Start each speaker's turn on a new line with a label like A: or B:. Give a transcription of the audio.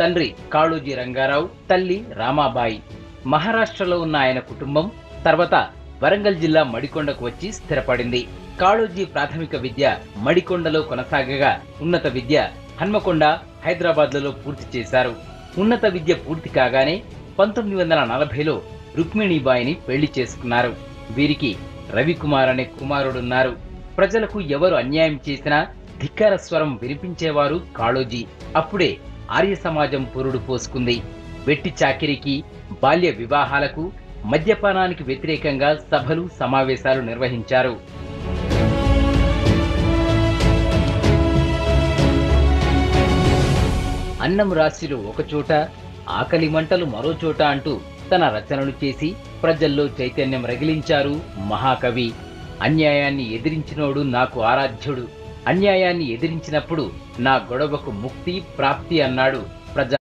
A: తండ్రి కాళోజీ రంగారావు, తల్లి రామాబాయి. మహారాష్ట్రలో ఉన్న ఆయన కుటుంబం తర్వాత వరంగల్ జిల్లా మడికొండకు వచ్చి స్థిరపడింది. కాళోజీ ప్రాథమిక విద్య మడికొండలో కొనసాగగా ఉన్నత విద్య హన్మకొండ, హైదరాబాద్లలో పూర్తి చేశారు. ఉన్నత విద్య పూర్తి కాగానే 1940లో రుక్మిణీబాయిని పెళ్లి చేసుకున్నారు. వీరికి రవికుమార్ అనే కుమారుడున్నారు. ప్రజలకు ఎవరు అన్యాయం చేసినా ధిక్కార స్వరం వినిపించేవారు కాళోజీ. అప్పుడే ఆర్య సమాజం పురుడు పోసుకుంది. వెట్టి చాకిరికి, బాల్య వివాహాలకు, మద్యపానానికి వ్యతిరేకంగా సభలు, సమావేశాలు నిర్వహించారు. అన్నం రాశిలో ఒకచోట, ఆకలి మంటలు మరోచోట అంటూ తన రచనలు చేసి ప్రజల్లో చైతన్యం రగిలించారు మహాకవి. అన్యాయాన్ని ఎదిరించినోడు నాకు ఆరాధ్యుడు, అన్యాయాన్ని ఎదిరించినప్పుడు నా గొడవకు ముక్తి ప్రాప్తి అన్నాడు ప్రజా